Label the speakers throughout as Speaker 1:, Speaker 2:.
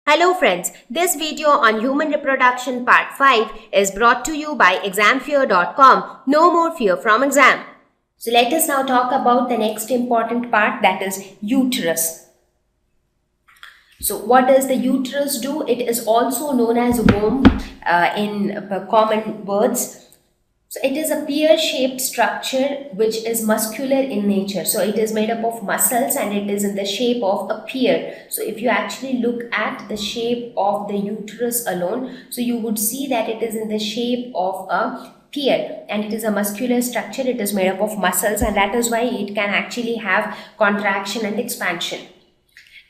Speaker 1: Hello friends, this video on Human Reproduction Part 5 is brought to you by examfear.com. No more fear from exam. So let us now talk about the next important part, that is uterus. So what does the uterus do? It is also known as womb in common words. So it is a pear-shaped structure which is muscular in nature. So it is made up of muscles and it is in the shape of a pear. So if you actually look at the shape of the uterus alone, so you would see that it is in the shape of a pear and it is a muscular structure. It is made up of muscles and that is why it can actually have contraction and expansion.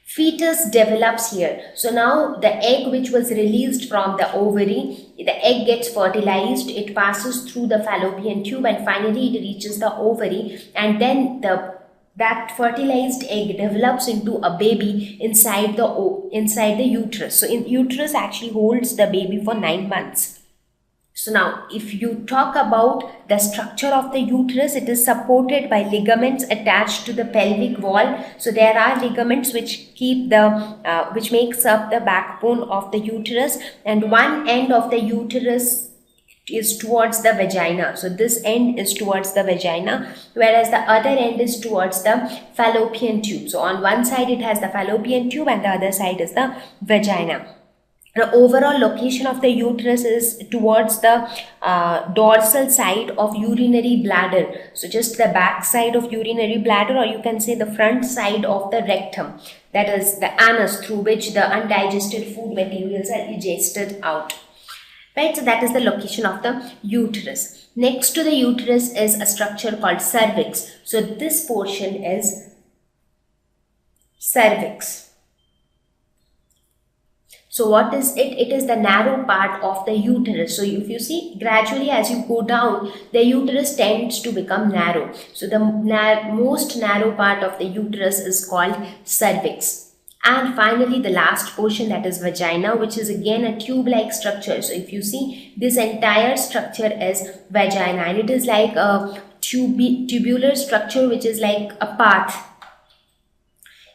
Speaker 1: Fetus develops here. So now the egg which was released from the ovary, the egg gets fertilized, it passes through the fallopian tube and finally it reaches the ovary, and then that fertilized egg develops into a baby inside the uterus. So uterus actually holds the baby for 9 months. So now, if you talk about the structure of the uterus, it is supported by ligaments attached to the pelvic wall. So there are ligaments which which makes up the backbone of the uterus, and one end of the uterus is towards the vagina. So this end is towards the vagina, whereas the other end is towards the fallopian tube. So on one side it has the fallopian tube and the other side is the vagina. The overall location of the uterus is towards the dorsal side of urinary bladder. So just the back side of urinary bladder, or you can say the front side of the rectum. That is the anus through which the undigested food materials are digested out. Right, so that is the location of the uterus. Next to the uterus is a structure called cervix. So this portion is cervix. So what is it? It is the narrow part of the uterus. So if you see, gradually as you go down, the uterus tends to become narrow. So the most narrow part of the uterus is called cervix. And finally, the last portion, that is vagina, which is again a tube-like structure. So if you see, this entire structure is vagina, and it is like a tubular structure which is like a path.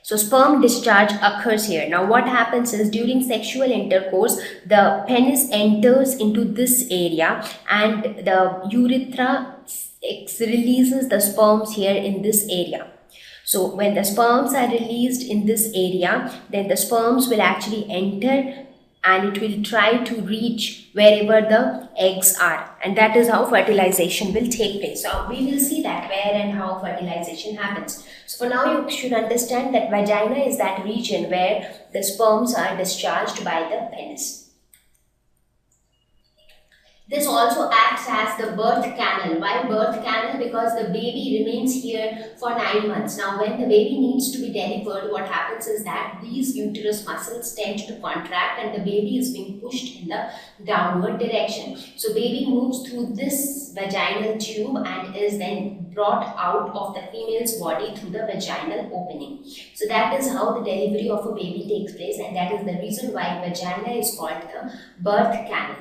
Speaker 1: So sperm discharge occurs here. Now what happens is, during sexual intercourse, the penis enters into this area and the urethra releases the sperms here in this area. So when the sperms are released in this area, then the sperms will actually enter and it will try to reach wherever the eggs are, and that is how fertilization will take place. So we will see that where and how fertilization happens. So for now, you should understand that vagina is that region where the sperms are discharged by the penis. This also acts as the birth canal. Why birth canal? Because the baby remains here for 9 months. Now when the baby needs to be delivered, what happens is that these uterus muscles tend to contract and the baby is being pushed in the downward direction. So baby moves through this vaginal tube and is then brought out of the female's body through the vaginal opening. So that is how the delivery of a baby takes place, and that is the reason why vagina is called the birth canal.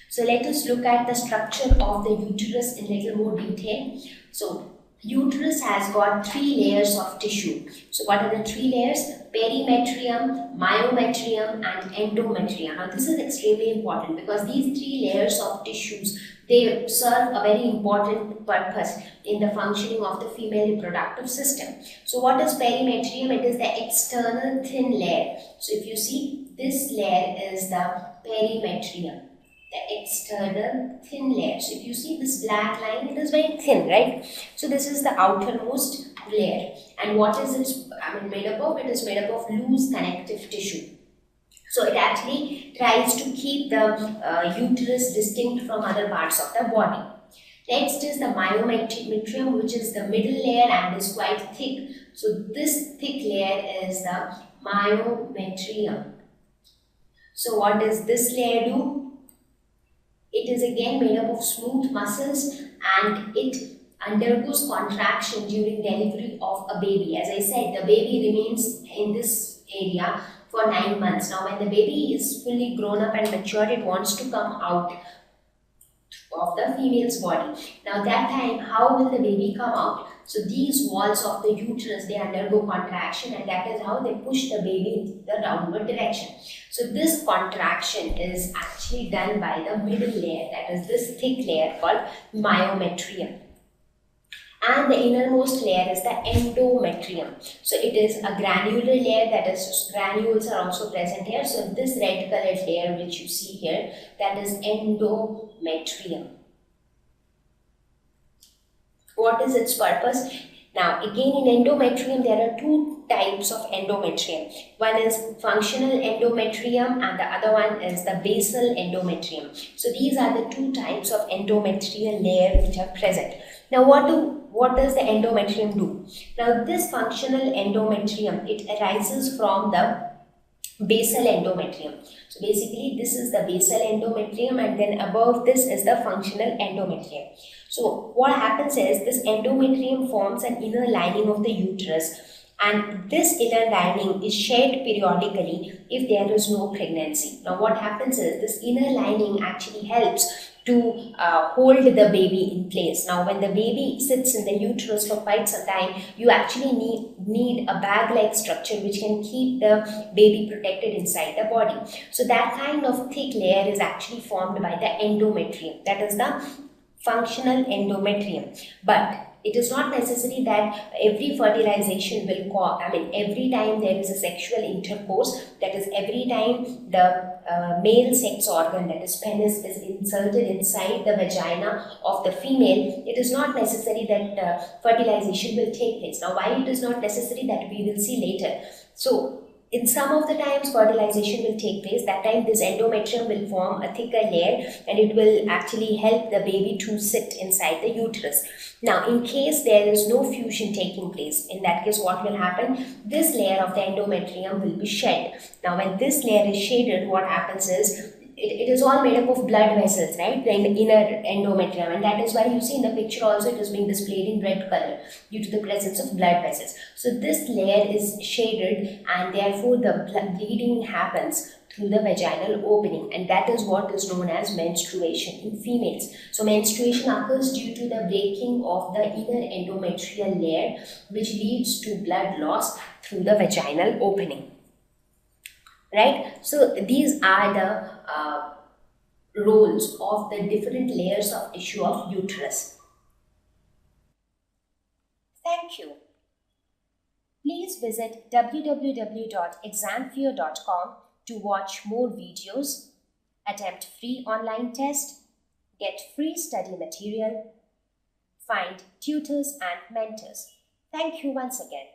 Speaker 1: So let us look at the structure of the uterus in little more detail. So uterus has got 3 layers of tissue. So what are the 3 layers? Perimetrium, myometrium and endometrium. Now this is extremely important because these 3 layers of tissues, they serve a very important purpose in the functioning of the female reproductive system. So what is perimetrium? It is the external thin layer. So if you see, this layer is the perimetrium, the external thin layer. So if you see this black line, it is very thin, right? So this is the outermost layer. And what is it made up of? It is made up of loose connective tissue. So it actually tries to keep the uterus distinct from other parts of the body. Next is the myometrium, which is the middle layer and is quite thick. So this thick layer is the myometrium. So what does this layer do? It is again made up of smooth muscles and it undergoes contraction during delivery of a baby. As I said, the baby remains in this area for 9 months. Now when the baby is fully grown up and matured, it wants to come out of the female's body. Now that time, how will the baby come out? So these walls of the uterus, they undergo contraction, and that is how they push the baby in the downward direction. So this contraction is actually done by the middle layer, that is this thick layer called myometrium. And the innermost layer is the endometrium. So it is a granular layer, that is, granules are also present here. So this red colored layer which you see here, that is endometrium. What is its purpose? Now again, in endometrium there are two types of endometrium. One is functional endometrium and the other one is the basal endometrium. So these are the two types of endometrial layer which are present. Now what does the endometrium do? Now this functional endometrium, it arises from the basal endometrium. So basically this is the basal endometrium, and then above this is the functional endometrium. So what happens is this endometrium forms an inner lining of the uterus, and this inner lining is shed periodically if there is no pregnancy. Now what happens is this inner lining actually helps to hold the baby in place. Now when the baby sits in the uterus for quite some time, you actually need a bag-like structure which can keep the baby protected inside the body. So that kind of thick layer is actually formed by the endometrium, that is the functional endometrium. But it is not necessary that every fertilization will cause, every time there is a sexual intercourse, that is every time the male sex organ, that is penis, is inserted inside the vagina of the female, it is not necessary that fertilization will take place. Now why it is not necessary, that we will see later. So in some of the times fertilization will take place, that time this endometrium will form a thicker layer and it will actually help the baby to sit inside the uterus. Now in case there is no fusion taking place, in that case what will happen? This layer of the endometrium will be shed. Now when this layer is shaded, what happens is, it is all made up of blood vessels, right? The inner endometrium, and that is why you see in the picture also it is being displayed in red color due to the presence of blood vessels. So this layer is shaded, and therefore the bleeding happens through the vaginal opening, and that is what is known as menstruation in females. So menstruation occurs due to the breaking of the inner endometrial layer, which leads to blood loss through the vaginal opening. Right? So these are the roles of the different layers of tissue of uterus. Thank you. Please visit www.examfear.com to watch more videos, attempt free online test, get free study material, find tutors and mentors. Thank you once again.